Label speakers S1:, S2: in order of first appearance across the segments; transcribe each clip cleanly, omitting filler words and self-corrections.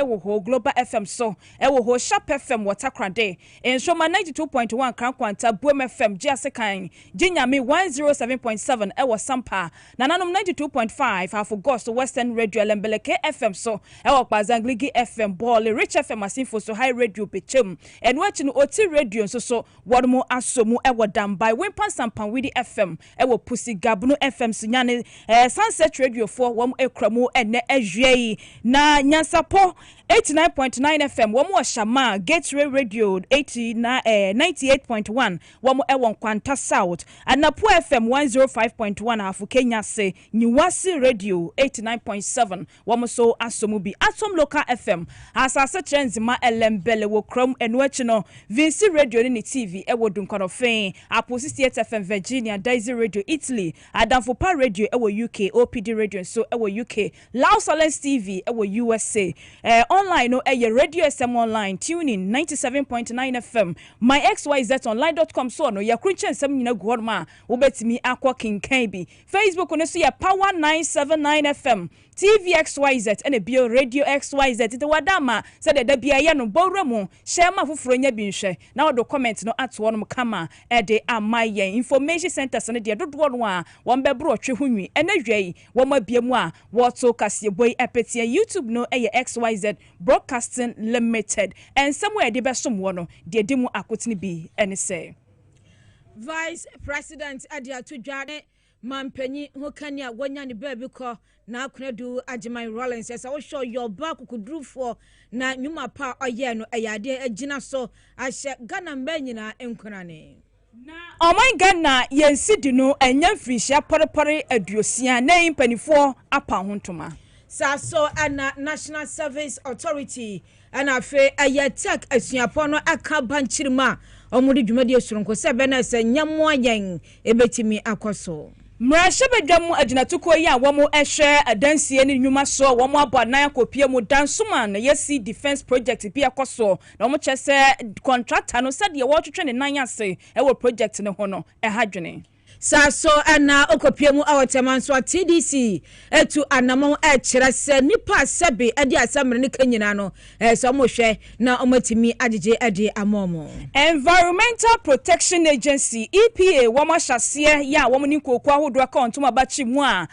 S1: ewo ho Global FM so ewo ho Sharp FM Watakrade Enshoma 92.1 Krankwanta Boom FM Jiasekan Jinyami 107.7 ewo Sampa Nananom 92.5 Half Ghost Western Radio Lembeleke FM so ewo Bazangligi FM Ball Rich FM Asinfo so High Radio Pechem and watching OT Radio so wadmo asomu ewo Dambai Wimpan Sampan Widi FM ewo Pussy Gabunu FM Sunyane Sunset Radio 4 wam ekramo ene ejwe na nyansapo 89.9 FM womo Shama Gateway Radio 98.1 womo ewon Kwanta South Anapo FM 105.1 hafu Kenya se Niwasi Radio 89.7 womo so asomubi Atom Local FM asase trenzima elembele wo krom enwechino Vinci Radio ni TV ewo Dunkono Fen Apo 68 FM Virginia Daisy Radio Italy Adamfopa Radio ewo UK OPD Radio so ewo UK Loud Silence TV ewo USA online no radio SM online tuning 97.9 FM my xyzonline.com so no yakrunchen sem nyina guorma wobetimi akwa kinkan bi Facebook no so ya power 979 FM TVXYZ and bio radio XYZ the wadama said the bia ya no boremu share fufuro nya bi nhwe na odo comment no ato no kama e de amaye information centers no de dodo no a won bebro otwe hunwi enadwai wo mabiemu a woto Kasiebo epetia YouTube no XYZ Broadcasting Limited and somewhere de besom wo no de dimu akotini bi ene say
S2: Vice President Adia Tudwane Mampenyi hokania wonya ni baby ko na akunadu Ajimai Rollins esa wo show your back kudru for na nyuma pa oye no eyade agina so ahye Ghana mbanyina enkunane
S1: na omai Ghana yensidi no enya frihia porepore aduosia na impanifo apa hontoma
S2: so ana National Service Authority ana fe ayatek asuapo no aka banchirima omudi dwumadi esuronko se be na se nyamo ayen ebetimi akoso
S1: Mrashebedwamu ajinatuko ya womo ehwe adansie ni nnwuma so womo abonan akopie mu dansuma na yesi defense project pia koso na womo chese contractor no said ye wo twetwe ne nan ase ewo project ne ho no ehadwene
S2: so ana okopiemu awotemanso TDC etu anamon kire se nipa sebe ade asamre ne kanyina no so mo hwe na omatimi agege ade amomo
S1: Environmental Protection Agency EPA womo hyase ya womo ni koku ahodo account ma bachi mu a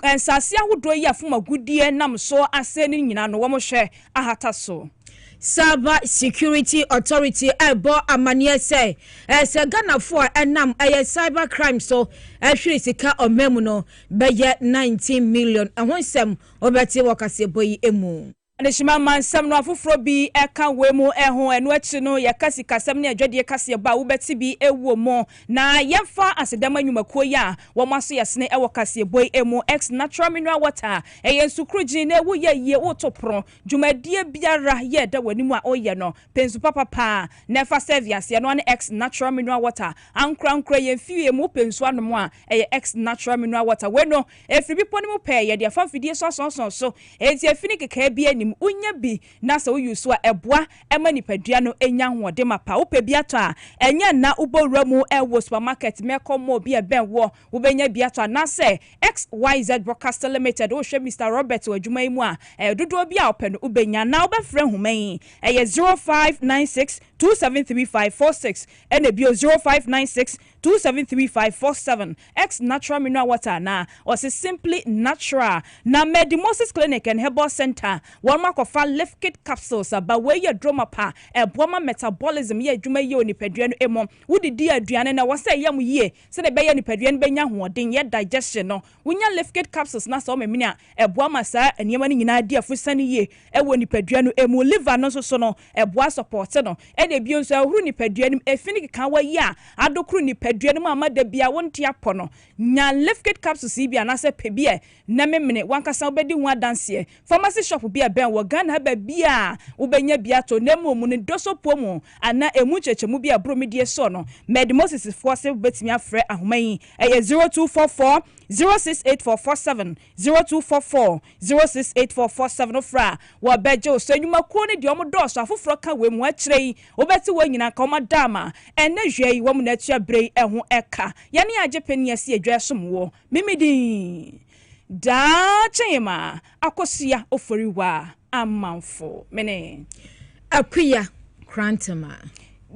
S1: ensase ahodo ya fuma gudie nam so ase ni nyina no womo hwe ahata so
S2: Cyber Security Authority ebo amanie say Ghana for enam cyber crime so ehwiri sika omemu no beye 19 million ehonsem obeti Kasiebo yi emu
S1: Adeshima mansam no afufro bi eka wemu eho enu achi no yakasi kasam ne adwade Kasiebo a wobeti bi ewo mo na yefa asedama nyumakuo ya wo maso yesene ewo Kasiebo emu ex natural mineral water ensukruji na ewo ye wotopro dwumadie biara ye da wanimu a oye no pensu papa nefa service no an ex natural mineral water ankra ye fie mu pensu anomo a ex natural mineral water we no efribi ponimu pe ye de afafidie so enti afini keka bia unya bi na se uyusu a eboa ema nipadua no enya hoode mapa wo pe biato a enya na ubowura mu ewo supermarket mekomo bi eben wo wo benya biato na se XYZ Broadcasting Limited wo hwe Mr Robert wadwuma mu a dodo bi a ope no ubenya na obefre homan 0596 273546 ene bio 0596 273547 ex natural mineral water na or simply natural na Medimosis Clinic and Herbal Center one mark of lift kit capsules about where your drama pa eboma metabolism ye adwuma ye onipadua no emo wodi di aduane na wo say yam ye se de be ye nipadua no benya hoɔden ye digestion no wonya lift kit capsules na so memini a eboma sa aniema no nyina di afusane ye ewo nipadua no emo liver no so no eboa support no e de bio nso ahuru nipadua no efini kan wa ye a adokuru nipadua no amada bia wontia po no nya lift kit capsules bia na se pe bia na memene wankasa obedi hu adanse pharmacy shop bia ben wo Ghana ba bia ubenya bia to nemu mu ne doso pomu ana emu chechemu bia bromidie so no Medimosis force betimi afre ahoman 0244 068447 0244 068447 ofra wo bejo so nyuma ko ne de omodoso afoforo ka we mu akirei obeti wo nyina ka omadama ene hwei wo mu na tua brei eho eka yane agye pani ase adwa somwo mimidi da chema akosia oforiwa amanfo mene
S2: akuya krantama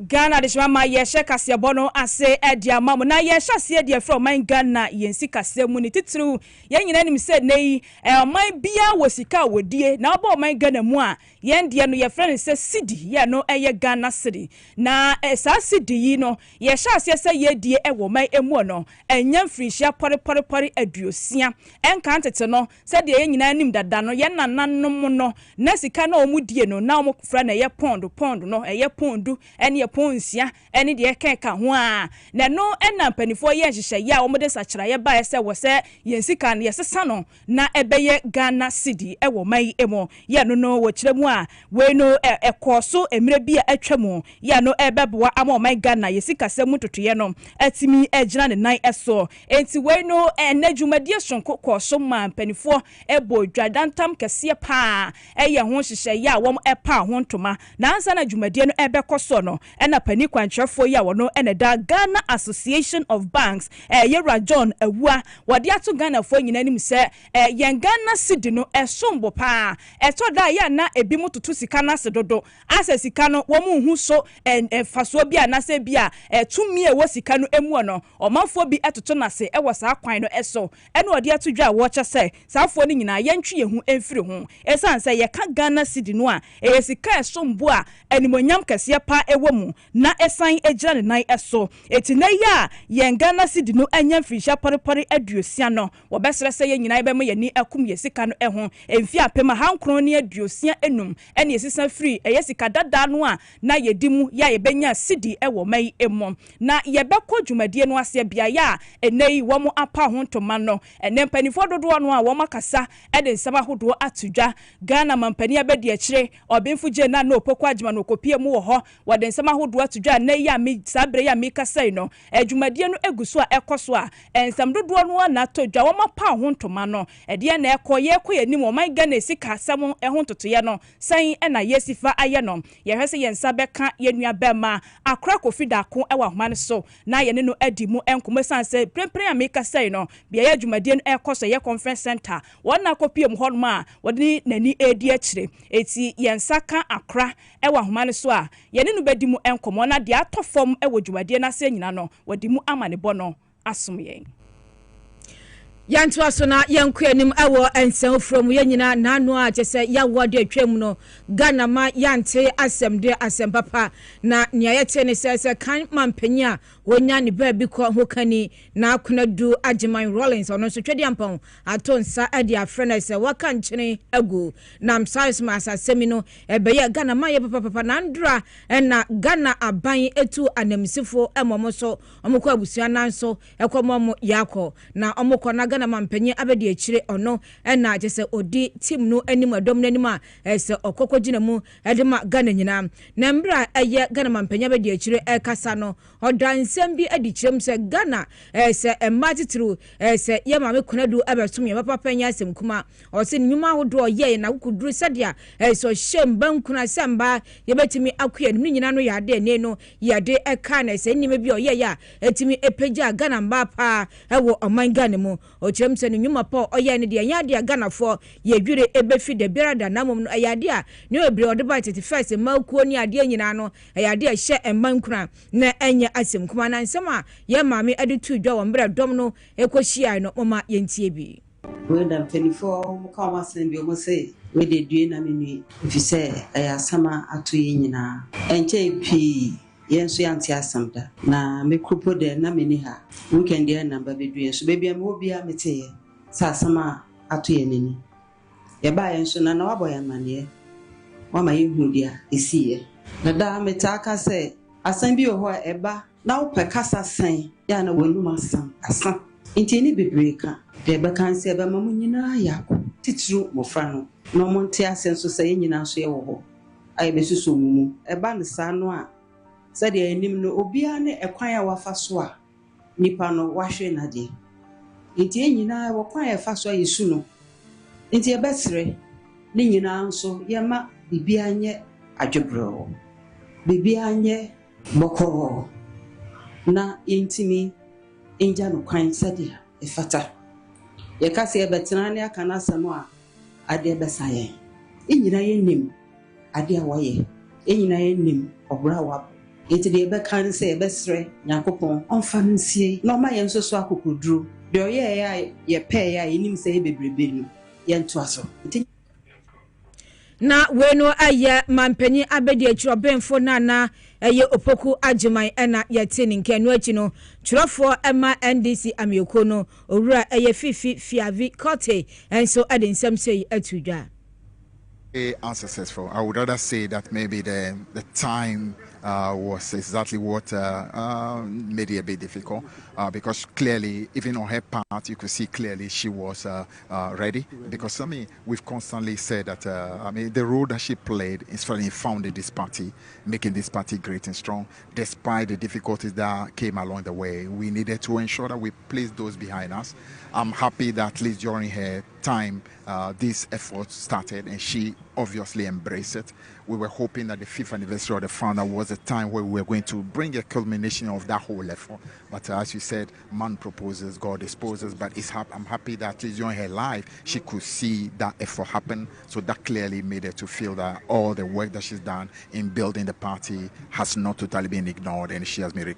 S1: Ghana de shama yeshe Kasiebo no ase edia mamu na yeshe ase edia from my Ghana yensi Kasiebo ni titru yen nyina nim said nei man bia wosika wodie na obo man Ghana mu a yen de no ye friend say city ye no eye Ghana city na sa city yi no yeshe ase say ye die ewo man emu no enyam frihia pore aduosia enka ntete no said ye nyina nim dada no ye nananom no na sika na omudie no na omufra na ye pound no eye pondu ene ponsia ene de keka ho a na no ena panifo ye hyehyɛ ya wo de sachira ye ba ese wo se yensika na yesesa no na ebeye Ghana city ewo mai emo ye no wo kyerɛ mu a we no ekoso emire bi a atwam ye no ebeboa ama mai Ghana yesika sɛmu totoye no atimi agyina ne nan eso enti we no enadwumadie sonko koso ma panifo ebo dwadantam kese pa eye ho hyehyɛ ya wo epa ho ntoma na ansa na dwumadie no ebekoso no ena pani kwantrefo ya wono ena da Ghana Association of Banks Yera John Awua wade ato Ghana fo nyina nim se yen Ghana cedi no esombo pa eto da ya na ebi mututu sika na sedodo asa sika no wo mu hu so faso bia na se bia tumi e wo sika no emu no omanfo bi etoto na se wo saa kwan no eso ena wade ato dwa wo kye se saafo ni nyina yentwe yehu emfiri ho esan se ye ka Ghana cedi no a sika esombo a animonyam kese pa ewo mu na esan egira ne nan eso etina ya yen Ghana cedi no anya mfirihia pore aduosia no wo besere se ye nyina be mo yani akum ye sika no ho emfi apema hankron ne aduosia enum ene yesisa free eye sika dada no a na yedimu ya ye benya cedi ewo mai emo na ye bekọ dwumadie no ase bia ya enei wo mo apa ho ntoma no ene mpanifo dodo no a wo makasa ede nsaba hodo atudwa Ghana mampani abedi akire obemfu je na no pokọ agima no kopie mu wo ho wode nsama hodo atudwa na ya mi sabre ya mi kasai no adwumadie no eguso a ekoso a ensam dodo no na todwa wo mapa ho ntoma no ede na ekoye koyanim o man Ghana sika asam ho ntotoye no san na yesifa aye no ye hwese yensa beka yenua bema akra kofida ko ewa homa ne so na ye ne no adimu enkomo sanse prempre ya mi kasai no bia ya adwumadie no ekoso ye conference center wona kopie mu hono ma wode nani edi akire eti yensa ka akra ewa homa ne so a ye ne no bedimu enkomo na de atofom ewo dwumadie na se nyina no wode mu amane bono asomye
S2: yanto aso na yankuanim ewo ensan from ye nyina nanu a chese ya wode atwam no Ghana ma yante asemde asempapa na nia yete ne sese kan mampanya wonya ne ba bi ko hokani na akona du agiman Rollins ono so twede ampon atonsa ade afrena se waka nkyene agu na msais ma asasemi no ebeye Ghana ma ye papa na ndra na Ghana aban etu anamsifo emomoso omukọ abusua nanso ekomomo yakọ na omukọ na Ghana mampanyi abedi akire ono na jese odi team no anim adom nanim a ese okoko gina mu edema Ghana nyina na mbra eye Ghana mampanyi abedi akire kasa no odansem bi adi kirem se Ghana ese ematitru ese ye mame konadu abesom ye papa panya asem kuma o se nyuma hodo ye na kukuduru sadia ese shem bankuna samba ye betimi akua nim nyina no yade ne no yade eka na ese nyime bi o ye ya etimi epeja Ghana mba pa ewo oman Ghana mu o chemse ni nyuma pa oye ne de nya de Ghana fo ye dwure ebefi de birada na mom no ayade a ne obre ode ba 31 makuo ni ade nyina no ayade a hye embankuna na enye asem kuma na nsem a ye maame ade tu dwa wo mbra dom no ekohia no mama yentie bi
S3: we da 24 ka wa sen bi o mo say we de due na menu if say aya sama ato ye nyina enche pi yenso yanti asamda na me krupo de na meni ha weekend de na ba bedue so bebia me obia mete sa sama ato ye nani ye ba yenso na wabo ya mane wa ma yehu dia esiye na da meta aka say asan bi ho eba na wo pekasa san ya na wonu masan asan intini bebreka de be kan se be mamu nyina yako titru mofra no no monte asenso say nyina so ye wo ho ai be susu mu eba ne sa no a sade enim no obia ne ekwan a wafa so a nipa no wahwe na de nti nyina wo kwan a fa so yesu no nti ebesere ne nyina nso yema bibia nye adwebro bibia nye boko na intimi enja no kwan sade efata ye ka se betena ne aka na asɛm a ade bɛsa yɛn enyina yɛnim ade a wɔyɛ enyina yɛnim ɔbra wa enti de bɛka ne sɛ yɛbɛsrɛ Nyankopɔn ɔmfa no nsie na ɔma yɛn nso so akokoduro de ɔyɛ a yɛpɛ ya yɛnim sɛ yɛbebrebe no yɛntoa so
S2: na weno aye mampanyi abedi akyirɔbenfo na eye opoku agyeman na yɛte ne nkanu akyi no twerɛfoɔ ɛma NDC amioko no owura eye fifi fiavi kote enso ade nsɛm sɛ atudwa
S4: unsuccessful. I would rather say that maybe the time was exactly what made it a bit difficult because clearly, even on her part, you could see clearly she was ready. Because we've constantly said that the role that she played is really founded this party, making this party great and strong. Despite the difficulties that came along the way, we needed to ensure that we placed those behind us. I'm happy that at least during her time, this effort started, and she obviously embraced it. We were hoping that the 5th anniversary of the founder was a time where we were going to bring a culmination of that whole effort. But as you said, man proposes, God disposes. But I'm happy that at least during her life, she could see that effort happen. So that clearly made her to feel that all the work that she's done in building the party has not totally been ignored, and she has made it.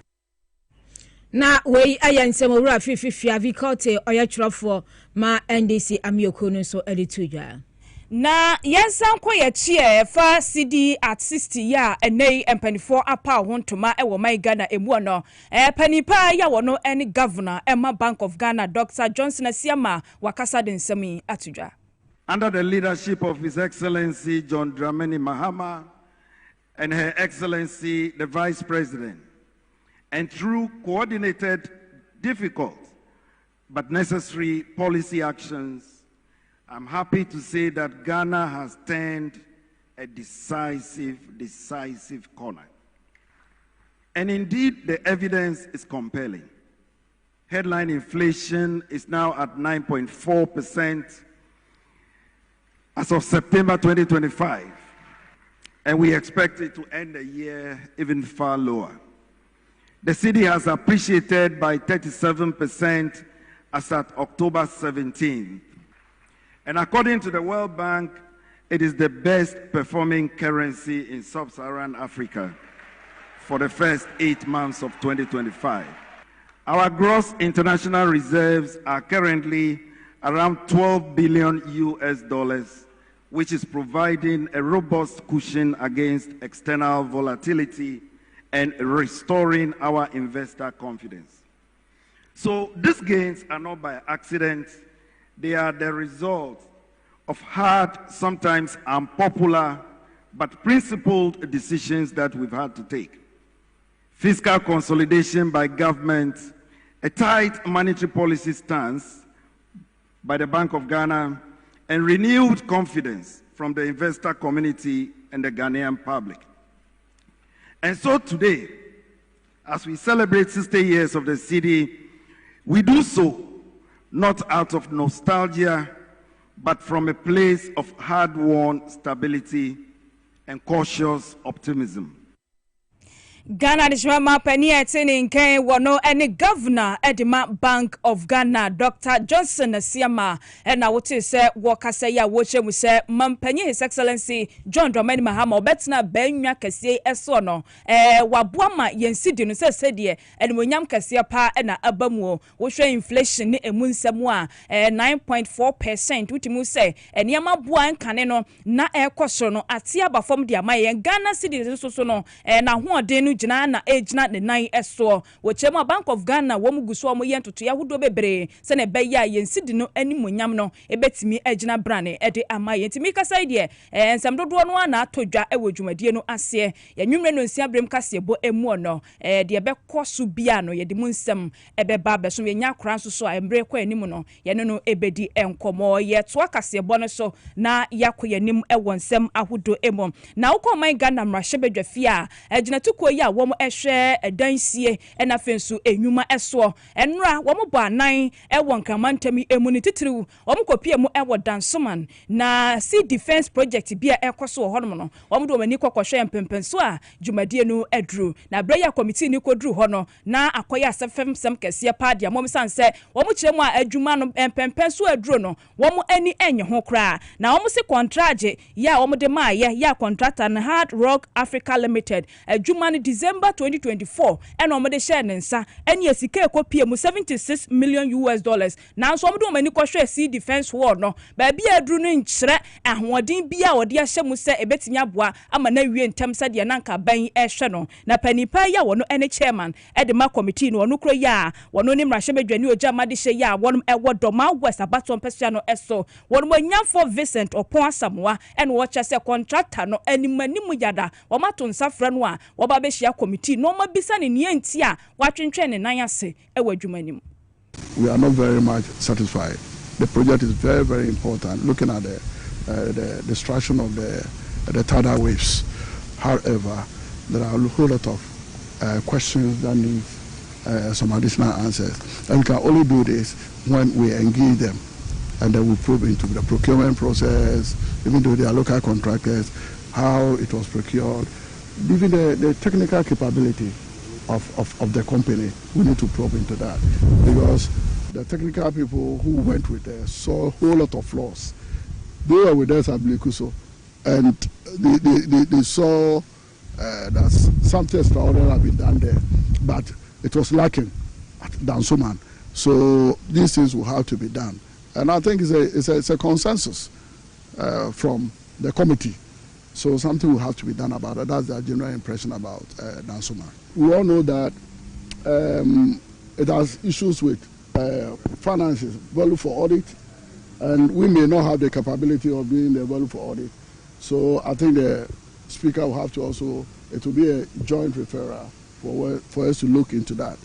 S2: na we ayansem owura fifi avikote oyatwerɛfoɔ ma NDC amioko no so editujwa
S1: na yensan kɔ yɛkyi fa CD at 60 ya enei empanifo apa ho ntoma ɛwɔ mai Ghana emu no panipa ya wɔ no any governor Emma Bank of Ghana Dr. Johnson Asiama wakasa de nsɛm atudwa.
S5: Under the leadership of His Excellency John Dramani Mahama and Her Excellency the Vice President, and through coordinated, difficult, but necessary policy actions, I'm happy to say that Ghana has turned a decisive corner. And indeed, the evidence is compelling. Headline inflation is now at 9.4% as of September 2025, and we expect it to end the year even far lower. The city has appreciated by 37% as at October 17th. And according to the World Bank, it is the best performing currency in sub-Saharan Africa for the first 8 months of 2025. Our gross international reserves are currently around $12 billion US, which is providing a robust cushion against external volatility and restoring our investor confidence. So these gains are not by accident. They are the result of hard, sometimes unpopular, but principled decisions that we've had to take. Fiscal consolidation by government, a tight monetary policy stance by the Bank of Ghana, and renewed confidence from the investor community and the Ghanaian public. And so today, as we celebrate 60 years of the city, we do so not out of nostalgia, but from a place of hard-won stability and cautious optimism.
S1: Ghana Dishma Pania Tinke wano any governor Edima Bank of Ghana Dr. Johnson Asiama and I would say Wakasaya Woche we say Mampany His Excellency John Dramani Mahama Betna Benya Kasiye Esono Wabuama Yensidi no said ye and Munyam Kasia pa and Abamu which inflation ni emunsemwa 9.4% which mu say and Yama Buan Caneno na air question Atiaba from the Amaya Ghana City so no and na who denu jina na ejina ne nan eso wo chema Bank of Ghana wo muguso mo yentoto ya hudo bebre se ne beya yensidi no animonyam no ebetimi ejina brane ede ama yentimi kasa de ensam dodo no na atodwa ewo dwumadie no ase ya nwumre no nsia brem Kasiebo emu no de ebekọ bia no ye de mu nsem ebeba beso ye nya kora nso so embre kwa anim no ye no ebedi enkomo ye to Kasiebo no so na yakoyanim ewo nsem ahodo emo na wokọ man Ghana mrahye bedwafie a ejina tuko ya wɔn ɛhwɛ ɛdansie ɛna fenso enyuma ɛsoɔ ɛnura wɔn bɔ anan ɛwɔ nkramantam emu ne titiriw wɔn kopie mu ɛwɔ dansoman na sea defense project bi a ɛkɔ so wɔ hɔnom no wɔn de wɔn ani kɔkɔhwɛ mpempenso a dwumadie no aduru na breya committee ni koduru hɔ no na akɔyɛ asɛfɛm sɛm kɛseɛ paadia wɔn sanse wɔn kyerɛ mu a adwuma no mpempenso aduru no wɔn ani enye ho kra na wɔn se contract ya wɔn de maayɛ ya contractor na Hard Rock Africa Limited adwuma no December 2024 ɛna wɔn de hyɛ ne nsa ɛne asika ekopie mu $76 million na nso wɔn de wɔn ani kɔhwɛ sea defense war no baabi aduru no nkyerɛ ahoɔden bi a wɔde ahyɛ mu sɛ ebetimi aboa ama na wie ntɛm sɛ deɛ nanka ban ɛhwɛ no na panipa ya wɔn ɛne chairman ɛde ma committee no wɔn kro ya wɔn ne mmarahyɛ badwani ogya ma de hyɛ ya wɔn ɛwɔ dɔma west abaton pɛsia no ɛso wɔn nyafo Vincent Opon Asamoah ɛne wɔkyɛ sɛ contractor no animanimu yada wɔn ato nsa frɛ no a wɔba bɛhyia committee no wɔn bisa ne nienti a wɔatwentwɛn ne nan ase ɛwɔ adwuma nim.
S6: We are not very much satisfied. The project is very, very important, looking at the destruction of the tidal waves. However, there are a whole lot of questions that need some additional answers. And we can only do this when we engage them, and then we probe into the procurement process, even though they are local contractors, how it was procured, even the technical capability of the company. We need to probe into that, because the technical people who went with us saw a whole lot of flaws. They were with us at Blikuso, and they saw that something extraordinary had been done there, but it was lacking at Dansoman. So these things will have to be done, and I think it's a consensus from the committee. So something will have to be done about it. That's the general impression about Dansoman. We all know that it has issues with finances, value for audit, and we may not have the capability of doing the value for audit. So I think the Speaker will have to also, it will be a joint referral for us to look into that.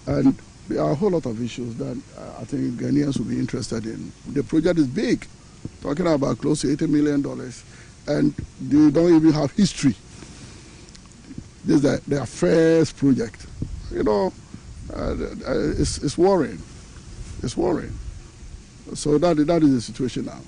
S6: And there are a whole lot of issues that I think Ghanaians will be interested in. The project is big, talking about close to $80 million, and they don't even have history. This is their first project. You know, it's worrying. It's worrying. So that is the situation now.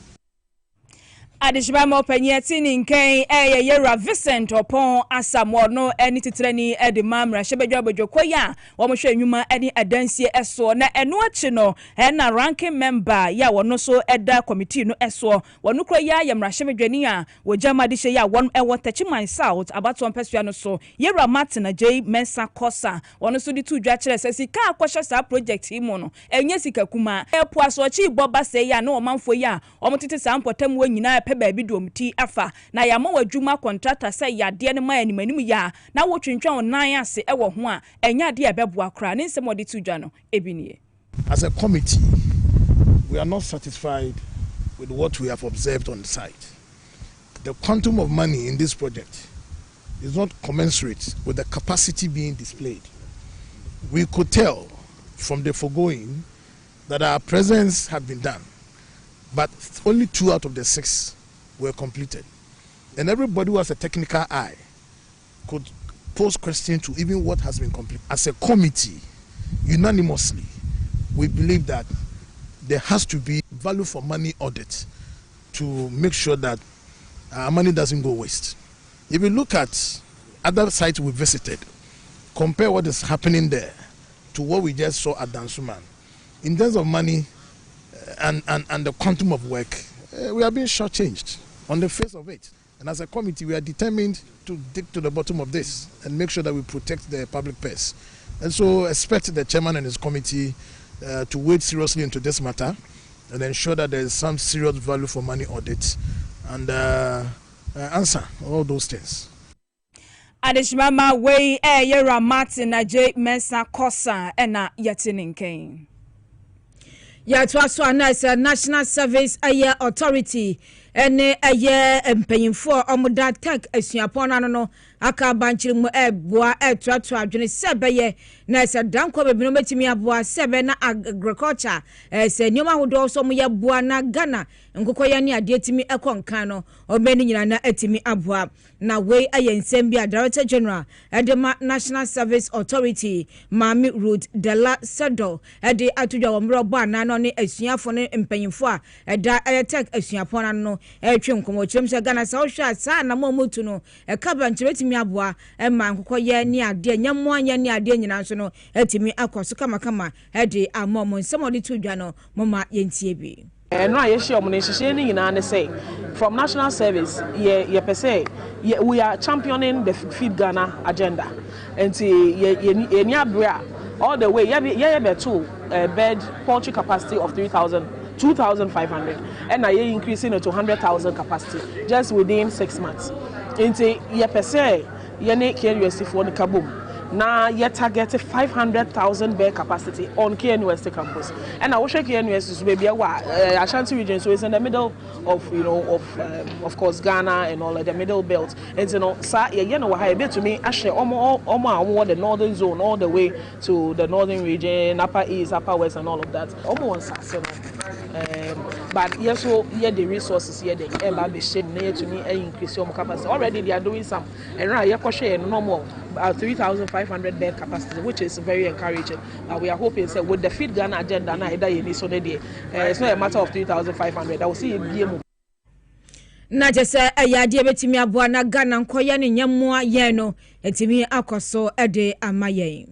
S1: Adishibama Penyeti Ninken Yera Vincent Opon Asamoah no any titrani edi mamra shebedwa bojokoya wamhwe nwuma eni adansie eso na eno achi no na ranking member ya wono so eda committee no eso wono kro ya yemra shebedwani a wojama de hye ya won ewo Tachiman South abaton pesua no so Yera Martin J Mensa Kosa wono so di tu dwa kire se sika akwhye sa project imo no enye sika kuma epo so chi boba se ya na omanfo ya omotete sa mpotam wanyina baabi domti afa na ya ma wadwuma contractor say ya de ne ma animanim ya na wotwentwan nan ase e wo ho a enya de ebeboa kra ne nsem ode tudwa no ebinie.
S7: As a committee, we are not satisfied with what we have observed on the site. The quantum of money in this project is not commensurate with the capacity being displayed. We could tell from the foregoing that our presence had been done, but only 2 out of the 6 were completed. And everybody who has a technical eye could pose questions to even what has been completed. As a committee, unanimously, we believe that there has to be value for money audit to make sure that our money doesn't go waste. If you look at other sites we visited, compare what is happening there to what we just saw at Dansoman, in terms of money and the quantum of work, we are being shortchanged on the face of it. And as a committee, we are determined to dig to the bottom of this and make sure that we protect the public purse. And so expect the chairman and his committee to wade seriously into this matter and ensure that there is some serious value for money audit and answer all those things.
S1: Adishmama way Yera Martin J Mensa Kosa ena yatininken.
S2: Ya to aso announce National Service Authority ene aye mpanyimfo omoda tech asuapon ano no aka banchiri mu eboa etuatu adwene sebeye na se danko bebino metimi aboa sebe na agriculture se nyoma hodo so mo yeboa na Ghana nkokoya ne ade timi ekonkan no obeni nyina na etimi aboa na we ayensem bia Director General edema National Service Authority Mami Road Dela Sado ede atudwa womro bo anano ne asuafo ne mpanyimfo a eda tech asuapon ano no etwe nkomo chemse Ghana sa ohwa sa na momutu no ekaba nchebetimi aboa ma nkokoye ne ade nyamo anya ne ade nyina so no etimi akoso kama ede amom nsemo tudwa no moma yentie bi
S8: no ayeshi omunishishie ni nyina ne say from national service ye per se we are championing the Feed Ghana agenda and ye abrea all the way ye beto bed poultry capacity of 2,500 and I increasing it to 100,000 capacity just within 6 months into ye per se ye ne KNUST for the kaboom. Now yet target 500,000 bed capacity on KNUST campus, and I wish KNUST maybe Ashanti region, so it's in the middle of of course Ghana and all of the middle belt, and I bet to me actually almost the northern zone all the way to the northern region, upper east, upper west, and all of that. Almost but yes, so the resources here they to me increase your capacity. Already they are doing some, and right, you're no more 3,500 bed capacity, which is very encouraging. We are hoping that with the Feed Ghana agenda, it's not a matter of 3,500. I will see it.
S2: Na jese ayade betimi aboa na Ghana nkoya ne nyammoa yen no etimi akoso ede amayen.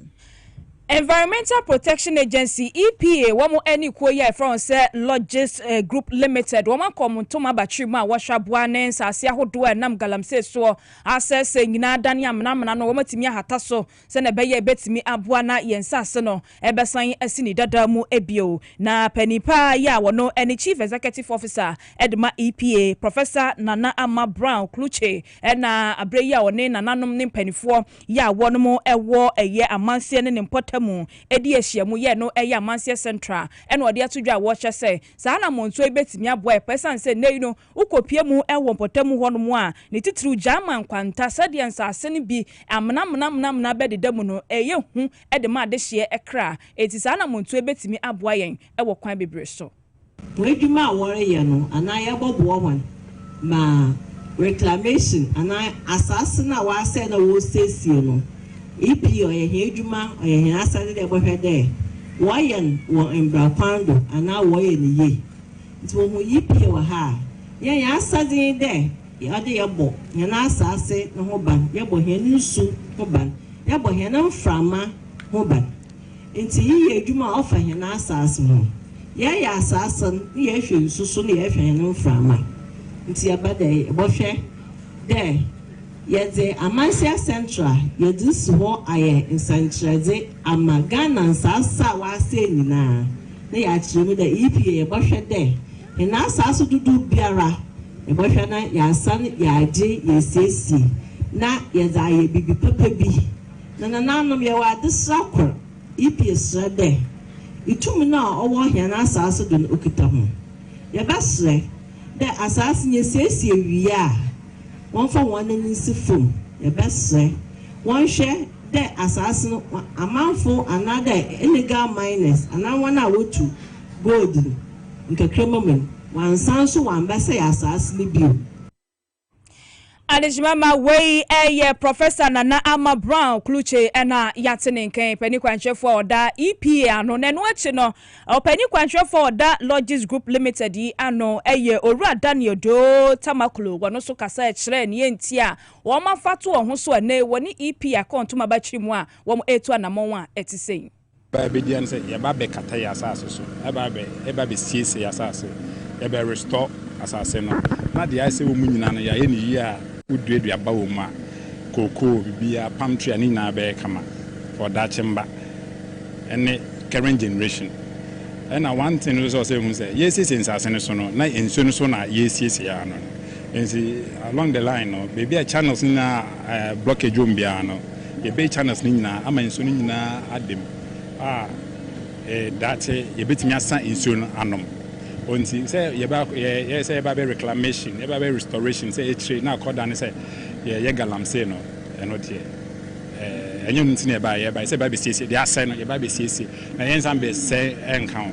S1: Environmental Protection Agency EPA womo eni koye from say Logis Group Limited woman komuntoma batrima wahwabua ne nsase ahodo enam galamse so access nyina dan amnamna no womatimi ahata so se na beye betimi aboa na yensase no ebesan asini dada mu ebio na panipa ya wono eni Chief Executive Officer Edma EPA Professor Nana Ama Brown Kluche na abreya wone nananom ne panifo ya wono mo ewo eye amanse ne important mu edi ehyiamu ye no eya Mansia Central eno ode atudwa wo hye se saa na monto ebetimi aboa person se nei no ukopie mu ewo potamu hono mu a ne titru German kwanta sade nsase ne bi amna bededa mu no eye hu ede ma de hye ekra eti saa na monto ebetimi aboa yen ewo kwan bebre so
S9: weduma awore ye no ana ya bobo hon ma reclamation ana asase na wa se na wo sesie no EPA oye edwuma oye asade de bohwede woyen wo embrakwando ana woye ni ye nti wo mu EPA wa ha ye asade de ade yebo ye na asase no ho ban yebo he nsu ho ban yebo he na mframa ho ban nti ye edwuma ofa he na asase ho ye ya asase ye hwe nsusu ne ye hwe he na mframa nti abade bohwe de yede Amansia Central yede so aye nsantrede amagana nsasa wa se nyina na ya chiremu da EPA ye bohwe de na asase dudu biara ye bohwe na ya san ya age ye sesi na yede aye bibi pepe bi na nanom ye wa de sakor EPA srede itumi na owo hia na asase do okita ho ye basre de asase nye sesi wi a one for one in Sifum, a best say. One share that assassin, a mouthful, another illegal miners, and I want to gold in the criminal. One sounds so one best say assassin bill.
S1: Adishmama way Professor Nana Ama Brown Kluche ena yatene ken pani kwanche for da EPA no nenu achi no pani kwanche for da Logis Group Limited yi ano Owura Daniel do Tamaklo wono so kasa kire ne yentia wo ma fato ho so ene woni EPA kontuma bachi mu a wo etu anamon a etisei
S10: ba be dia nse ye ba be kata ya asase so e ba be siese ya asase e be restore asase no na dia ase wo mu nyina no ya ye ni yi a uduedu abawo mu a koko bibia palm tree ani na be kama for that chamber and current generation and one thing is also say yes since asene so no na enso no so na yes ya no and along the line no baby a channels na blockage ombia no ye be channels ni nyina ama enso ni nyina adem that ye betimi asa enso no anom onti say say yeba be reclamation yeba be restoration say e na akoda ne say ye galamsey no eno de enyo ntine yeba say ba be siesie de asay no yeba be siesie na yensan be say enkan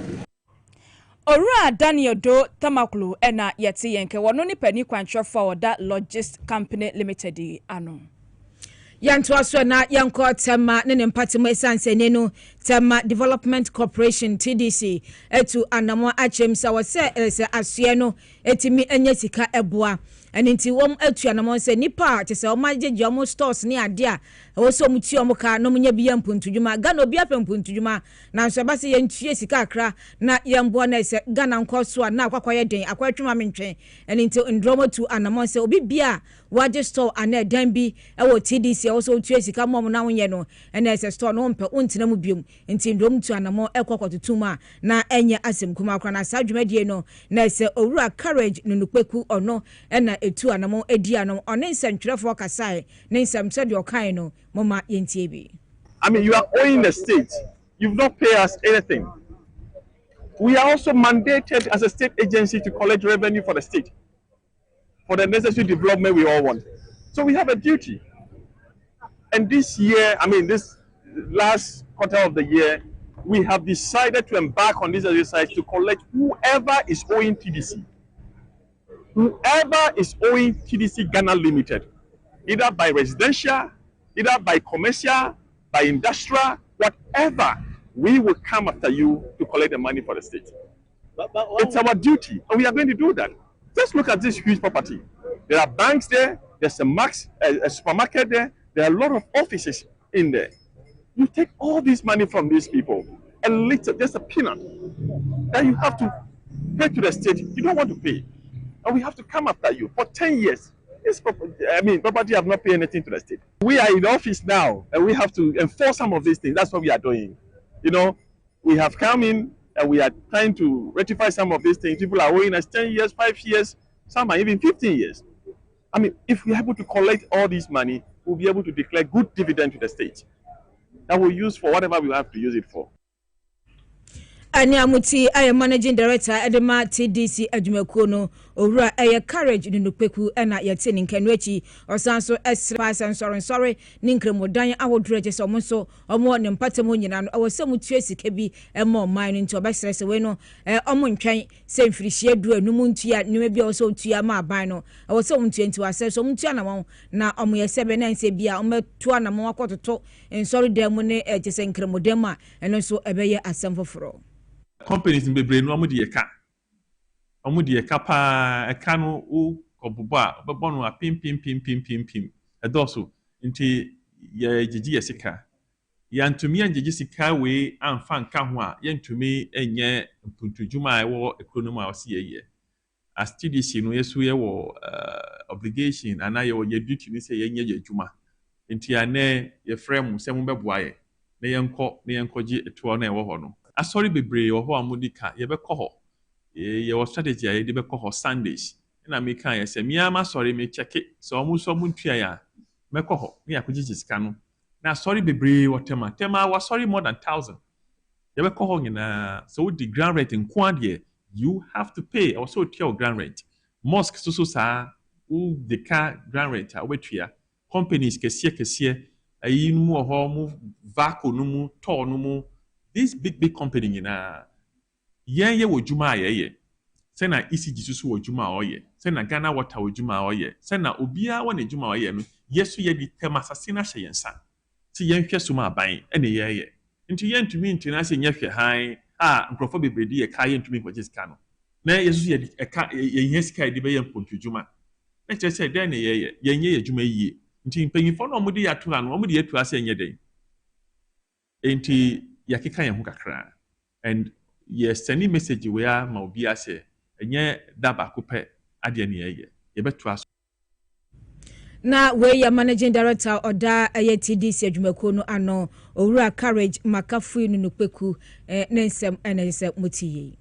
S1: Ora Daniel Do Tamakulu ena yeti yenke wono ni pani kwantrofo oda Logist Company Limited ano.
S2: Yanto aso na yanko tema ne mpatemo esanse ne no tema Development Corporation TDC etu anamo achem sa wose asue no etimi enya sika eboa aninti wom etu anamo se nipa te se o majeje o stores ne ade a wo so muti o ka no munya biya mpuntudwuma Ghana obi apem mpuntudwuma na nso ba se yentue sika akra na yembo na se Ghana nkoso a na akwakwaya den akwatwuma mentwen aninti ndromo tu anamo se obi bia waje store ana dan bi ewo TDC wo so tue sika mom na wonye no ena se store no mpe untina mu biom nti ndrom tu anamo ekokotutuma na enye asem kuma akra na sadwumadie no na se owura courage nunukpeku ono ena etu anamo edi anom one nsentwerefo kasae ne nsemse de okan no mama yentie bi.
S11: I mean, you are owing the state. You've not paid us anything. We are also mandated as a state agency to collect revenue for the state for the necessary development we all want. So we have a duty. And this year, I mean, this last quarter of the year, we have decided to embark on this exercise to collect whoever is owing TDC. Whoever is owing TDC Ghana Limited, either by residential, either by commercial, by industrial, whatever, we will come after you to collect the money for the state. It's our duty, and we are going to do that. Just look at this huge property. There are banks there, there's a supermarket there, there are a lot of offices in there. You take all this money from these people, a little, just a peanut, that you have to pay to the state. You don't want to pay. And we have to come after you for 10 years. This property have not paid anything to the state. We are in office now, and we have to enforce some of these things. That's what we are doing. You know, we have come in, and we are trying to rectify some of these things. People are owing us 10 years, 5 years, some are even 15 years. I mean, if we are able to collect all this money, we'll be able to declare good dividend to the state that we'll use for whatever we have to use it for.
S2: Ani amuti aye managing director edema TDC adwumakuo no owura aye courage nunukpeku ena yete ni nkanu achi osanso esra sorry ni nkremodan ahodro je so monso omo ne mpatemo nyina no awosem tue sika bi emo man no nti obesrese we no omo ntwan se mfirihie du anum ntua nime bia oso tua ma aban no awosem ntue nti wase so mtua na omo yesebe na nse bia ometu anamo akototo nsori dem ne jese nkremodam a eno so ebeye asem foforo.
S12: Companies in Bebre no amudi eka pa eka no o kobobo a bebo no pim edoso nti ye gigi yesika ya ntumi angigi sika we amfa nka ho a ye ntumi enye mpuntudwuma ewo economy a wose ye as TDC no yesu ye wo obligation ana ye wo ye duty ni se ye nye adwuma nti ane ye frame se mu beboa ye na yenko gi eto na ewo ho no asori bebre wo ho amudika ye be ko ho ye wo strategy ye de be ko ho Sundays na me kan ye se me ama sorry me check it so mu ntua ya me ko ho me akogigi sika no na sorry bebre wo tema wa sorry more than 1,000 ye be ko ho nyina so the ground rent in kwade you have to pay also tell ground rent mosque so sa u the car ground rent a wetua companies kese ayi mu ho mu vaco no mu to no mu this big company ye wo juma ye se na ECG susu wo juma oye se na Ghana Water wo juma oye se na obia wo na juma oye no yesu ye di tema sasina hye yensa ti ye hwe suma aban ene ye nti ye ntumi ntina se nye hwe han a nkrofo bebredi ye ka ye ntumi kwaje sika no na yesu ye di eka ye hye sika di be ye mpontu juma na che se den ne ye nye ye juma yie nti mpanyifo no mo di ya to ano mo di atu ase nye den enti yakeka ye hu kakra and yes send message we are ma obi ase enye daba kope ade ne ye beto aso
S2: na we ya managing director oda TDC adwumakuo no ano owura courage makafu nunukpeku nensem enense mutiye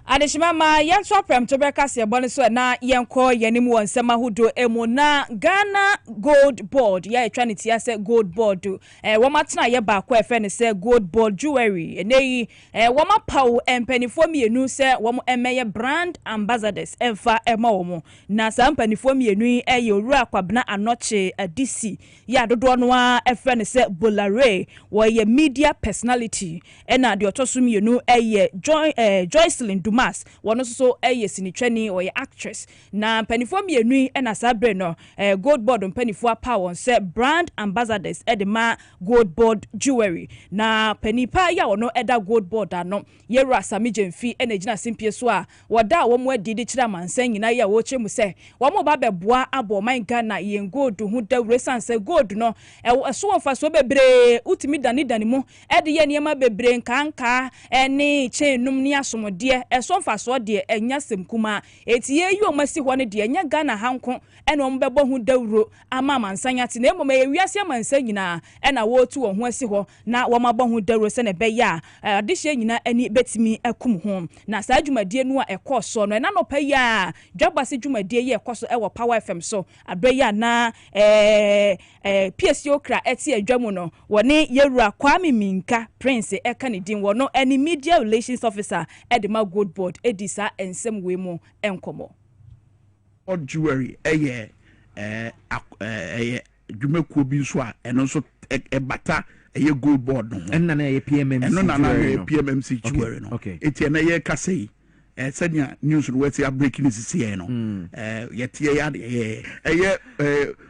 S1: Adeshimama yanso aprem to beka se bone so na yenko yenim wonsema hudo emu na Ghana Gold Board ya etwa ne tia se Gold Board womatena ye ba kwa efe ne se Gold Board jewelry eneyi woma paw empanifo mienu se wom emeye brand ambassadors emfa ema womo na sa empanifo mienu eye owura kwabna anoche adisi ya dodo no a efe ne se Bolare wo ye media personality ena de otoso mienu eye Joycelyn Mas wono so sinitwani or actress na panifo mienu na sabre no Gold Board panifo pa won se brand ambassadors edema Gold Board jewelry na panipa ya wono eda Gold Board ano yera samijemfi enagina simpie so a woda wo mo adidi kira mansan nyina ya wo chemu se wo mo ba beboa abo man Ghana yen gold hu da resan se gold no so wonfa so bebre utimi dani mu ede ye niema bebre nkanka ene chenum ni asomode so mfaso de enya semkuma eti ye yi omasi ho ne de enya Ghana hanko ene ombebo hu dawuro ama mansanya te na emoma ewiase mansan nyina ena wo tu wo ho asi ho na wo mabo hu dawuro se ne be ya adehye nyina ani betimi akum ho na saa dwumadie no a ekoso no ena no pa ya dwabase dwumadie ye ekoso e wo Power FM so abre ya na PSO kra eti adwamu no woni yewura Kwame Minka Prince Ekanidin wono any media relations officer edema Gold Board edisa ensem wemu enkomo
S13: jewelry dwumekuo bi nso a eno so ebata Gold Board no
S14: enna na PMMC
S13: eno na PMMC jewelry no eti na ye kasei senya news no weti breaking is no yetie ya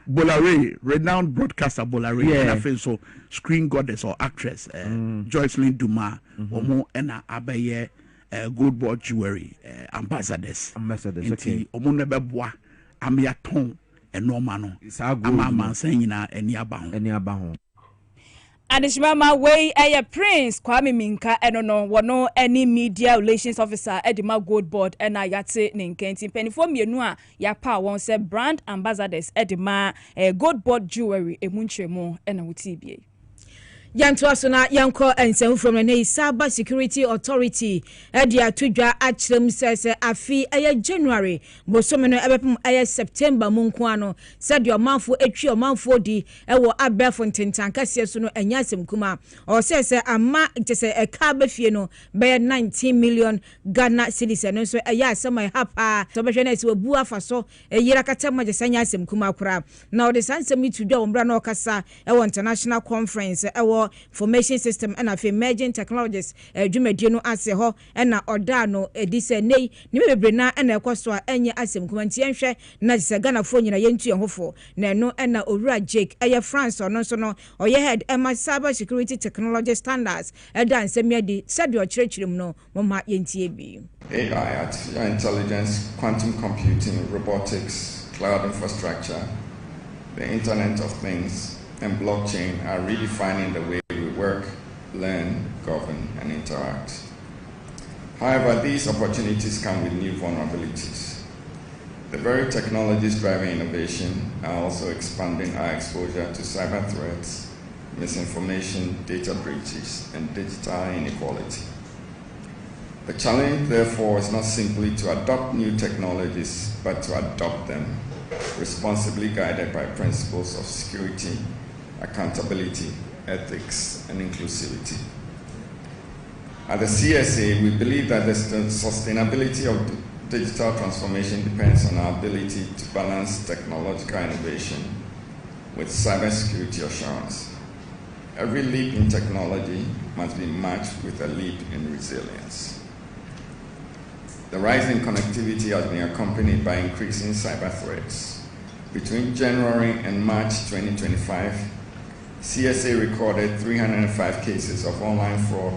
S13: Bolare renowned broadcaster Bolare na fe so screen goddess or actress Joycelyn Duma omo ena abaye Gold Board jewelry ambassadors okay omo ne beboa amiaton enoma no ama mansan nyina eni aba ho
S1: Adeshimama way Prince Kwame Minka eno wono any media relations officer edema Gold Board ena yate ne nkenti penifo mienu a ya pa won se brand ambassadors edema Gold Board jewelry emunchemu ena wutibie
S2: yanto aso na yanko ensehu from na Cyber Security Authority edia tudwa achrem sese afi January bosome no ebepem September munko ano said your manfo etwi o manfo di ewo abefo ntentanka sie no enya asem kuma o sese ama tese eka befie no be 19 million Ghana cedis no so asema hapa to behwe na esi obu afaso yira kata majesanya asem kuma kura na o de sansem tudwa ombra na okasa ewo international conference ewo formation system and emerging technologies dwumadie no ase ho na oda no edise nei ni bebre na na ekoso a enye asem kumanti enhwe na dise Ghana fo nyina yentu ehofo na no na owura Jake France ono so no oye head cyber security technology standards da nsem di said o kirekirim no moma yentie bi
S15: AI, artificial intelligence, quantum computing, robotics, cloud infrastructure, the Internet of Things and blockchain are redefining the way we work, learn, govern, and interact. However, these opportunities come with new vulnerabilities. The very technologies driving innovation are also expanding our exposure to cyber threats, misinformation, data breaches, and digital inequality. The challenge, therefore, is not simply to adopt new technologies, but to adopt them responsibly, guided by principles of security, accountability, ethics, and inclusivity. At the CSA, we believe that the sustainability of digital transformation depends on our ability to balance technological innovation with cybersecurity assurance. Every leap in technology must be matched with a leap in resilience. The rise in connectivity has been accompanied by increasing cyber threats. Between January and March 2025, CSA recorded 305 cases of online fraud,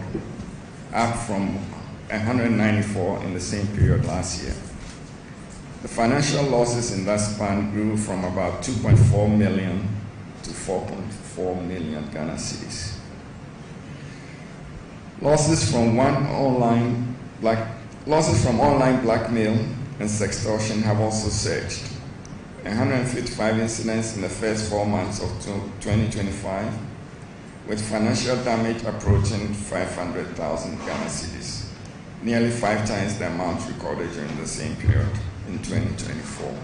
S15: up from 194 in the same period last year. The financial losses in that span grew from about 2.4 million to 4.4 million Ghana cedis. Losses from online blackmail and sextortion have also surged. 155 incidents in the first 4 months of 2025, with financial damage approaching 500,000 Ghana cedis. nearly 5 times the amount recorded during the same period in 2024.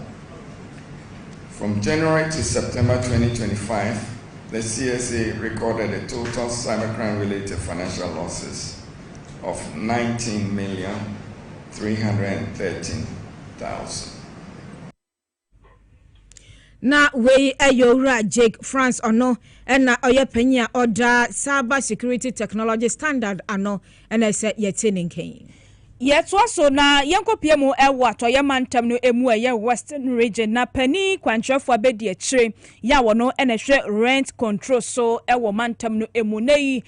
S15: From January to September 2025, the CSA recorded a total cybercrime-related financial losses of 19,313,000.
S2: Na we ayora Jake France ono na oye penya oda cyber security technology standard ano na say yetinin kan.
S1: Yet also na yanko piemu ewa to yamantam no emu eye western region na pani kwantrefo abedi akire ya wono enehwe rent control so ewo mantam no emu nei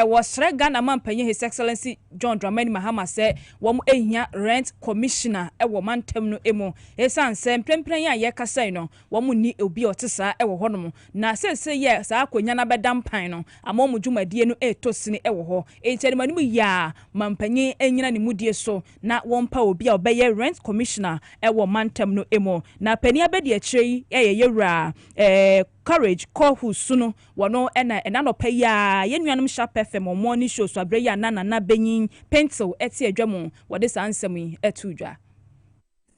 S1: wosre Ghana mampanyi His Excellency John Dramani Mahama say wom ehia rent commissioner ewo mantam no emu esan se mprempren ya ye kasai no wom ni obi otesa ewo honom na sese ye sa akonya na bedampan no amomu dwumadie no etosini ewo ho encherimanim ya mampanyi enyina ne mudie so na wompa obi a obeye rent commissioner ewo mantam no emo na pani abedi akire yewura courage call who suno wono ena no pa ya yenuanom sharp fm morning show so abre ya na benyin pencil eti adwamo wode sansem etudwa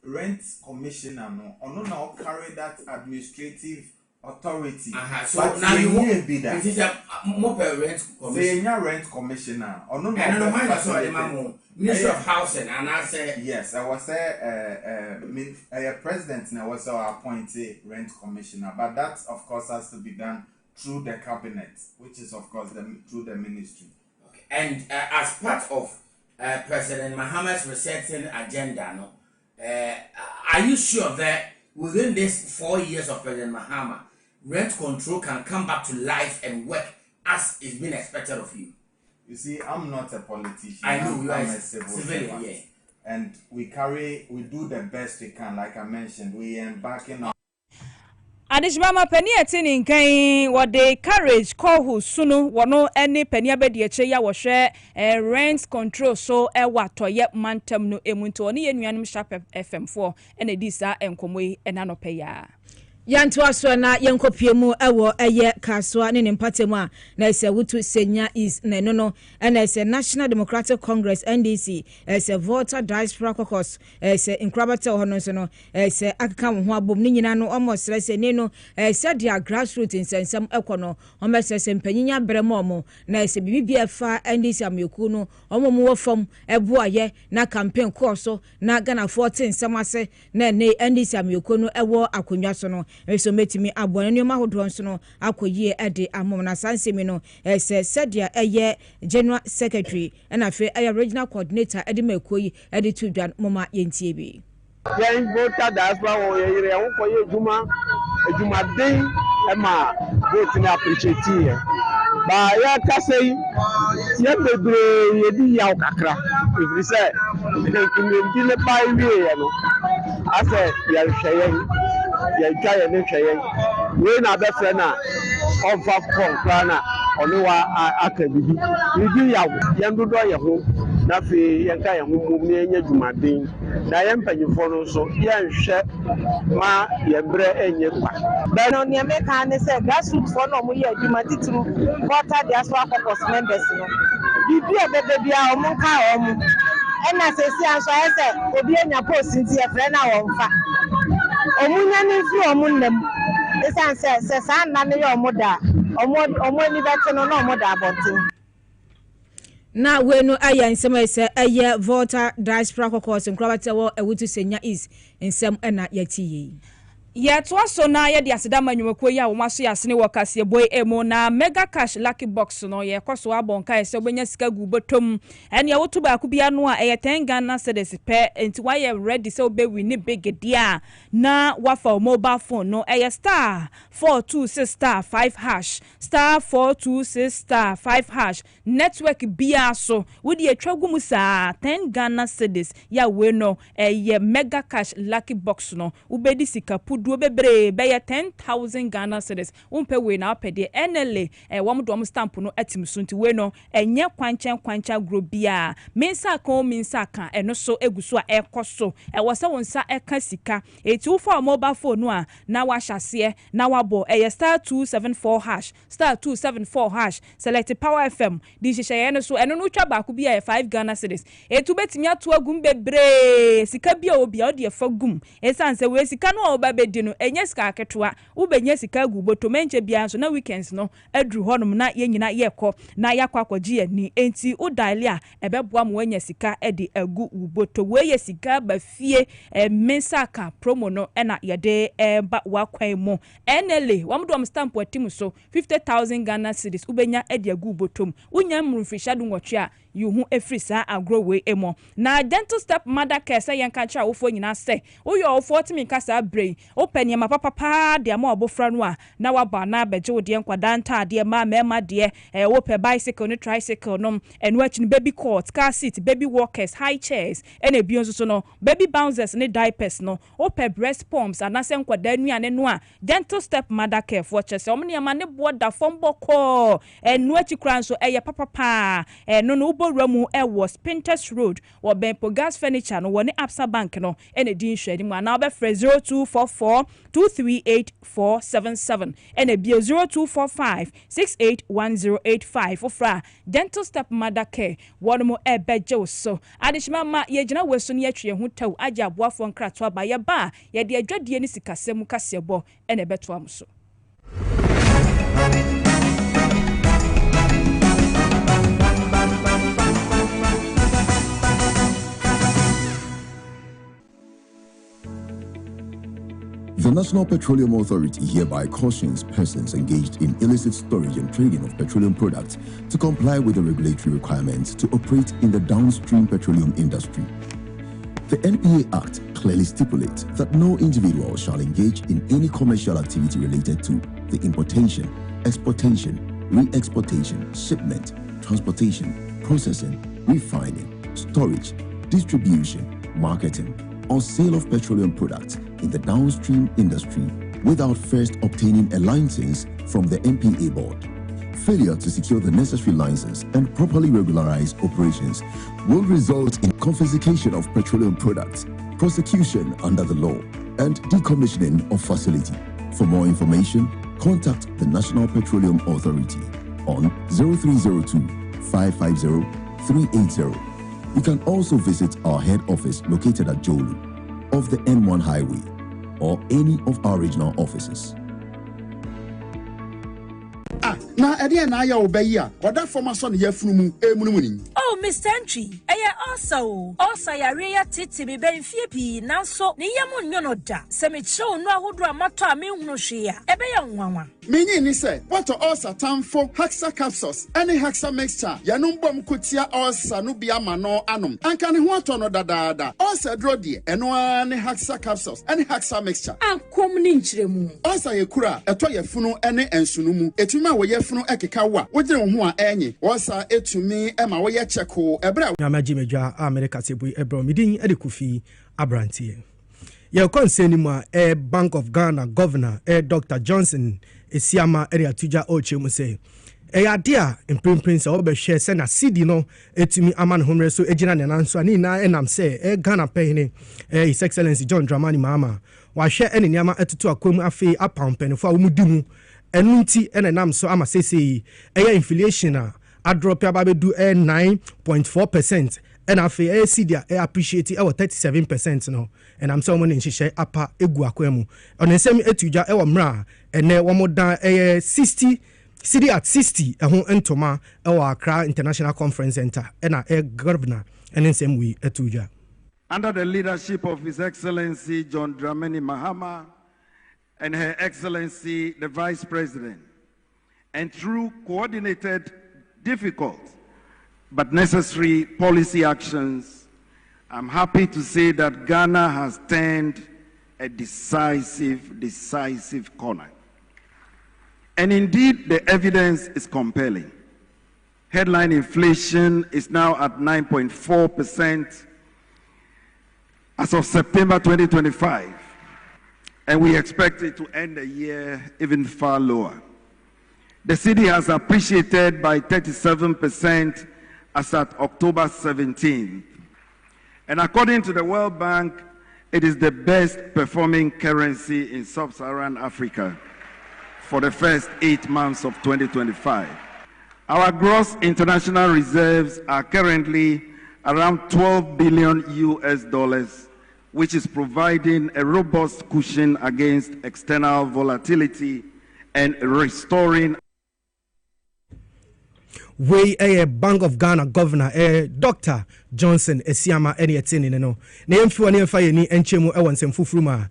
S14: rent commissioner no ono na carry that administrative authority.
S16: So now you won't be that. This is a more rent commissioner.
S14: Rent commissioner. Or no,
S16: Ministry of Housing, and I say
S14: yes. I was a president, and I was appointed rent commissioner. But that, of course, has to be done through the cabinet, which is, of course, through the ministry.
S16: Okay. And as part of President Mahama's resetting agenda, no, are you sure that within this 4 years of President Mahama, rent control can come back to life and work as is being expected of you?
S14: You see, I'm not a politician.
S16: I know you are
S14: a civilian,
S16: yeah.
S14: And we do the best we can. Like I mentioned, we embarking on.
S1: Adishmama pani etini nkan wode courage call who sunu wono any pani abedi eche ya wo hwe rent control so watoye mantam no emuntu oni yenuanom sharp fm4 ene di sa enkomoyi enanope ya
S2: yanto aso na yenkopiemu ewo eye kaswa ne mpatemu a na ese wutu senya is na no na ese National Democratic Congress NDC ese voter diaspora caucus ese inkrabata hono so no ese akaka ho abom ni nyina no omosre se ne no ese dia grassroots insensem ekono omesese mpanyinya bremo na ese bibia fa NDC amyeku no omomu wo fam eboaye na campaign course na Ghana 14 nsem ase na ne NDC amyeku no ewo akonwa so no so metimi abone nyoma hodo nso no akoyie ede amom na sansemi no ese sedia eye general secretary na fe eye regional coordinator ede makoyi ede tudwan moma yentie bi
S17: yen voter diaspora wo yire won koye ejuma den e ma vote na appreciate ye ba ya kasei ye bebre yedi ya kakra every say community le pa iwe no ase ya hweye ya gaya ne hweye we na be fre na of conclana onewa akabibi yedi ya yendodo ye ho na fe yenka ye ho mum ne nya dwumaden na ye mpanyifo no so ye nhwe ma ye bre enye kwa
S18: ba no ne meka ne se grassroots for no mo ye adwuma titru voter diaspora caucus members no bibi ebebe bia o mo ka o mo ena se si anso ese obi enya post nti e fre na wo mfa omunya ne fi o mo nnem esan se sa na ne ye o mo da omo ni beto no o mo da abotin
S2: na wenu aya nsem ese eye voter diaspora caucus nkrabata wo ewutu senya is nsem na yatiye
S1: Yet also na ye di asidama nyumako ya womaso ya sene wo Kasiebo emo na mega cash lucky box no ye kwaso abonka ese obenya sika gu botom ene wotu ba kubia no a eye 10 Ghana cedis pe enti why you ready so be win big dia na wafa mobile phone no eye star 426 star 5 hash star 426 star 5 hash network bia so wodi etwagu mu sa 10 Ghana cedis ya we no eye mega cash lucky box no ubedi sika ahodoɔ bebree bɛyɛ 10,000 Ghana cedis umpe we na apɛdeɛ NLA wɔn do wɔn stamp no atim so nti we no ɛnyɛ kwankyɛn gro bia minsa ka ɛno so egu so a ɛkɔ so ɛwɔ sɛ wɔn nsa ɛka sika eti wofa mobile phone no a na wahyɛseɛ na wabɔ ɛyɛ *274#, select Power FM di hyehyɛeɛ no so ɛno no twa baako bi a 5 Ghana cedis etu betimi ato agum bebree sika bi a obi a ɔde afa gum esan sɛ we sika no a ɔba bedi no ɛnyɛ sika aketewa wobɛnya sika gu botomenche bia so na weekends no aduru hɔnom na yɛnyina yɛkɔ na yakɔ akɔgye ani enti wo dial a ɛbɛboa mo anya sika ɛde agu uboto we yɛ sika ba fie mensaka promo no ɛna yɛde ba wakwan mu NLA wɔmdom stamp atim so 50,000 Ghana cedis ubenya ɛde agu ubotom unya mrumfisha du nwɔtwe a yuhu efrisa agro we emo na dental step mother care say yanka cha wofo nyina say uyo ofo timi kasa brain open yema papa de ama obofra no a na waba na beje wo de nkwada nta de ma mema de wo pe bicycle no tricycle no enu achi baby cot car seat baby walkers high chairs ene bi onso so no baby bouncers ne diapers no open breast pumps anase nkwada nuane no a dental step mother care for chese omne yema ne boda fomboko enu achi kran so eye papa no Ramu was Pinterest Road or Benpo Gas Furniture no one Absa Bank no and a dean shading man now 0244 238 and a bio 0245 681085 for fra dental step mother care one more bejo so adishima yejina wesun yetwe hu taw aja aboafo nkratwa ba ye ba ye de adwadie ni sikasem Kasiebo and a beto amso.
S19: The National Petroleum Authority hereby cautions persons engaged in illicit storage and trading of petroleum products to comply with the regulatory requirements to operate in the downstream petroleum industry. The NPA Act clearly stipulates that no individual shall engage in any commercial activity related to the importation, exportation, re-exportation, shipment, transportation, processing, refining, storage, distribution, marketing, or sale of petroleum products in the downstream industry without first obtaining a license from the NPA board. Failure to secure the necessary license and properly regularize operations will result in confiscation of petroleum products, prosecution under the law, and decommissioning of facility. For more information, contact the National Petroleum Authority on 0302 550 380. You can also visit our head office located at Jolu of the N1 Highway or any of our regional offices.
S13: Na ede na ya obayi a oda former son ye funu mu
S20: Oh Mr. Entry also yare ya titi me ben fie pi nanso ne yam nyono da se me chew no ahodo amato a me hunu hwe a ebe ya nwanwa
S13: menyi ni se what ulcer tamfo hexa capsules any hexa mixture yanum bom kotia ulcer no bia ma no anom anka ne ho ato no dadaada ulcer dro de eno ani hexa capsules any hexa mixture
S20: ankom ni nkyeremu
S13: ulcer ye kura eto ye funu ene ensunu mu etuma wo ye funu ekeka wa wogire ho a enyi ulcer etumi ema wo ye cheko ebra
S21: nyamaji medwa America sebu ebro midin edekufi abrantie ye konseni mu a Bank of Ghana governor Dr. Johnson esiama area tuja oche mu say ade a imprinting se obehwe se na cedi no etumi aman homre so ejina ne nanso ani na enam se Ghana pehine His Excellency John Dramani Mahama wa hwe ene niama etutu akwam afi apampenfo a womudimu enunti ene nam so ama sesei inflation a adrop ababedu 9.4% and afi cedi appreciate 37% no and I'm someone in hyehyɛ apa egu akwemu onesem etuja mra ene womodan 60 cedi at 60 ehon entoma Accra International Conference Center and governor and nsem we etuja
S5: under the leadership of His Excellency John Dramani Mahama and Her Excellency the Vice President, and through coordinated, difficult but necessary policy actions, I'm happy to say that Ghana has turned a decisive corner. And indeed, the evidence is compelling. Headline inflation is now at 9.4% as of September 2025, and we expect it to end the year even far lower. The city has appreciated by 37% as at October 17th. And according to the World Bank, it is the best performing currency in sub-Saharan Africa for the first 8 months of 2025. Our gross international reserves are currently around $12 billion US, which is providing a robust cushion against external volatility and restoring.
S21: We a Bank of Ghana governor Dr. Johnson Esiama Edietini no na yemfi ne mfa yeni enchemu e wonsem fufuruma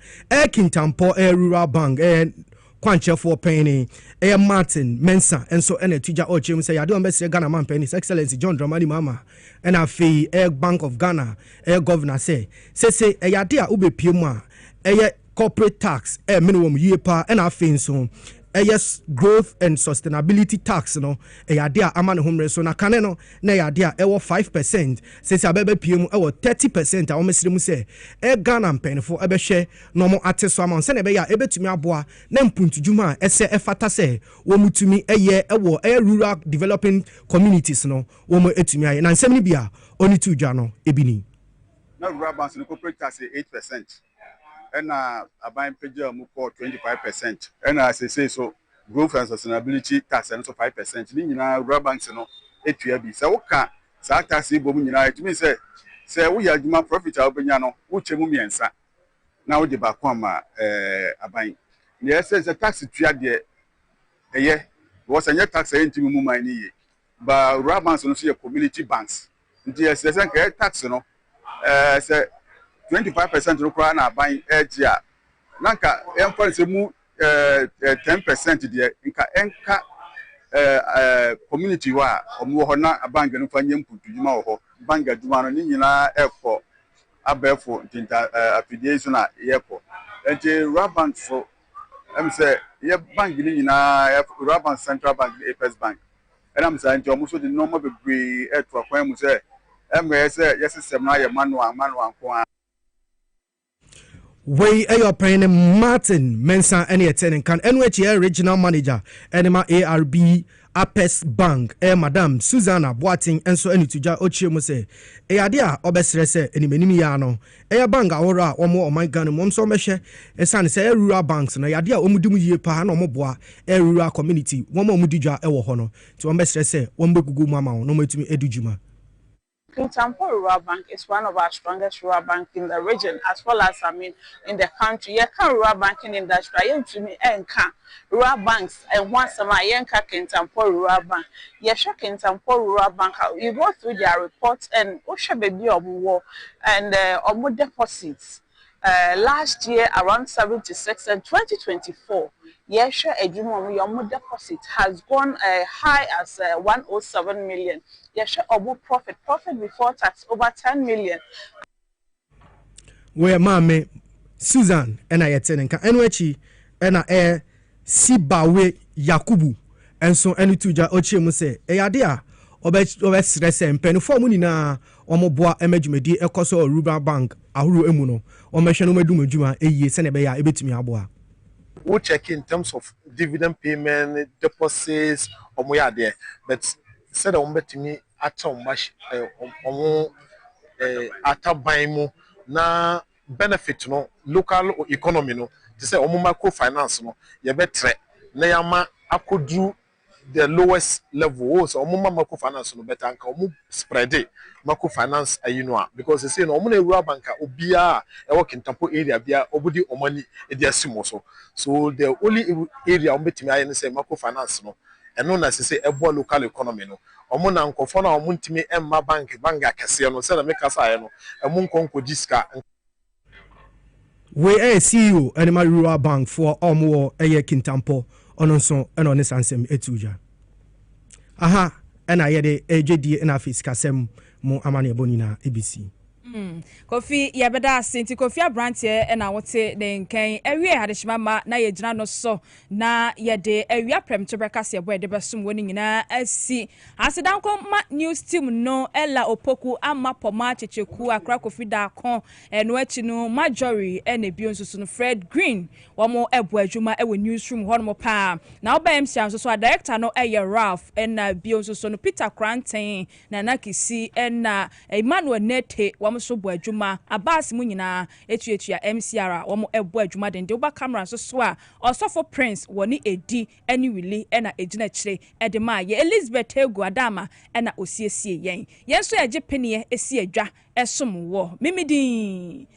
S21: Kintampo rural bank kwanchefo penny Martin Mensa enso ene tuja ochemu say yade ombesire Ghana man penny excellency John Dramani Mama and afi Bank of Ghana governor say yade a ubepie mu a corporate tax minimum yepa and afi nso yes, growth and sustainability tax no idea amane home so na kane no na idea 5% since abebe pm 30% a omesire mu say Ghana mpenfo ebehwe no mo ateso amount se na be ya ebetumi aboa na mpuntudwuma ese efata se wo mutumi rural developing communities no wo mo etumi aye na nsem ni bia oni tudwa no ebini
S3: na rural banks no corporate tax 8%. And a buying page for 25%. And as I say, so growth and sustainability tax and so 5%. Then rural banks, it will be so. Okay, so Kasiebo, it means say we have demand profit. Albaniano, which mumiensa. Now the bakoma buying. Yes, the tax to there. Yeah, was a tax into mummy. But rural banks don't see a community banks. Yes, there's a tax, say. 25% no kwa na ban edge a nanka emfa se mu 10% de nka enka community wa omo ho na bank no fa nyem putuduma ho bank aduma no ni nyina efo abefo tinta affiliation na yefo enti Rabank so em say ye bank ni nyina Rabank Central Bank Apex Bank and am say enti omo so the normal be eto akwan mu say em say yes system na ye manual ko
S21: we your pen Martin Mensa any attending can NHA regional manager Enema ARB Apes Bank Madam Susanna Boating and so any tuja ochie say idea obesre say enimeni ya no bank awora omo o my Ghana mom so mehwe esan say rural banks na idea omudum yie pa na omoboa rural community womo omudidwa ewo ho no ti obesre say wombegugu mama no matumi edujuma.
S22: Kintampo Rural Bank is one of our strongest rural banks in the region, as well as in the country. You can rural banking industry. You to me rural banks and once a month you can Kintampo Rural Bank. You should Kintampo Rural Bank. You go through their reports and Osha baby of war and more deposits. Last year around 76 and 2024. Yes, sure, your deposit has gone high as 107 million. Yes, sure, profit before tax over 10 million.
S21: Where mame Susan and I attending can NWH and I Sibawe Yakubu and so any tuja ochie say idea obesrese mpenu formu na omoboa emejumedi ekoso rural bank ahuru emuno omehwe medum adwuma eyi se ne be ya ebetumi aboa.
S7: We check in terms of dividend payment, deposits, there. But said betumi atom mash atabaimu na benefit no local economy no. To say microfinance no ye betre na yama akodu the lowest level so microfinance no better anka spread it microfinance because they say no rural banker obia e work in Tampo area bia obudi omani e dia simo so the only area betimi aye say microfinance no and no na say ebo local economy no na nkofo na ntimi emma bank akese no say na make asa no nkonko jiska.
S21: We a CEO Animal Rural Bank for Omo Kintampo ononso eno ne sansem etuja. Aha ena yede AJD na fiska sem mo amane bonina ABC.
S1: Kofi yabeda senti Kofi abrantie na wote ne nkan ewie hadeshima ma na ye gina no so na ye de ewia prem to breakfast ye boy de besum woni nyina asi asedanko ma news team no ella opoku ama poma checheku akra Kofi da kon eno achi no majority ene bio nsusu no Fred Green womo ebo adwuma ewe newsroom hono pa na oba MC anso so director no eye Ralph ena bio nsusu no Peter Kranten na nakisi ena Emmanuel Nete womo so bo adwuma Abbas mu nyina etuatua MCR womo ebo adwuma den de oba camera so a osofo Prince woni edi eni wili ena ejina kire edema ye Elizabeth Egu Adama ena osiesie yen so yaje penie esi adwa esom wo mimidin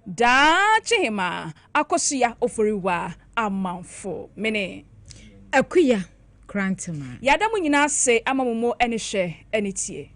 S1: da chihima akosia oforiwa amanfo mene
S2: akuya Krantema
S1: yada mu nyina se amamomo ene hwe ene tie